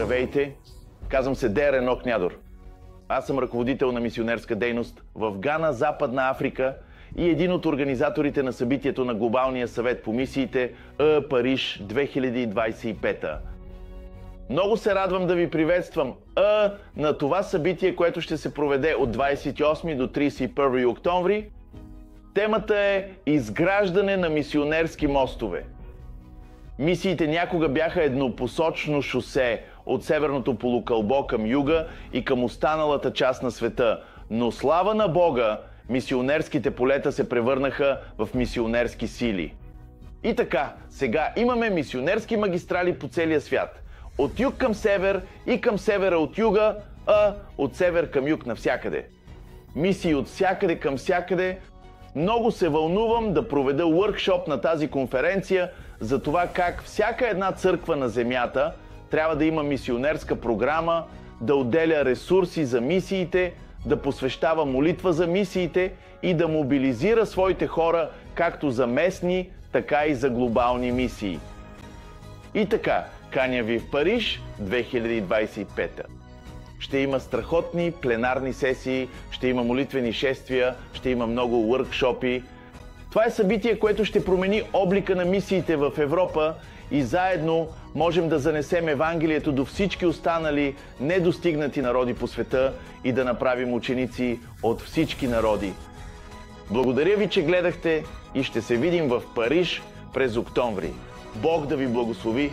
Здравейте! Казвам се Дейр Енок Нядор. Аз съм ръководител на мисионерска дейност в Гана, Западна Африка и един от организаторите на събитието на Глобалния съвет по мисиите Париж 2025. Много се радвам да ви приветствам на това събитие, което ще се проведе от 28 до 31 октомври. Темата е изграждане на мисионерски мостове. Мисиите някога бяха еднопосочно шосе от северното полукълбо към юга и към останалата част на света. Но слава на Бога, мисионерските полета се превърнаха в мисионерски сили. И така, сега имаме мисионерски магистрали по целия свят. От юг към север и към севера от юга, от север към юг навсякъде. Мисии от всякъде към всякъде. Много се вълнувам да проведа workshop на тази конференция за това как всяка една църква на земята трябва да има мисионерска програма, да отделя ресурси за мисиите, да посвещава молитва за мисиите и да мобилизира своите хора както за местни, така и за глобални мисии. И така, каня ви в Париж 2025. Ще има страхотни пленарни сесии, ще има молитвени шествия, ще има много workshopи. Това е събитие, което ще промени облика на мисиите в Европа и заедно можем да занесем Евангелието до всички останали недостигнати народи по света и да направим ученици от всички народи. Благодаря ви, че гледахте и ще се видим в Париж през октомври. Бог да ви благослови!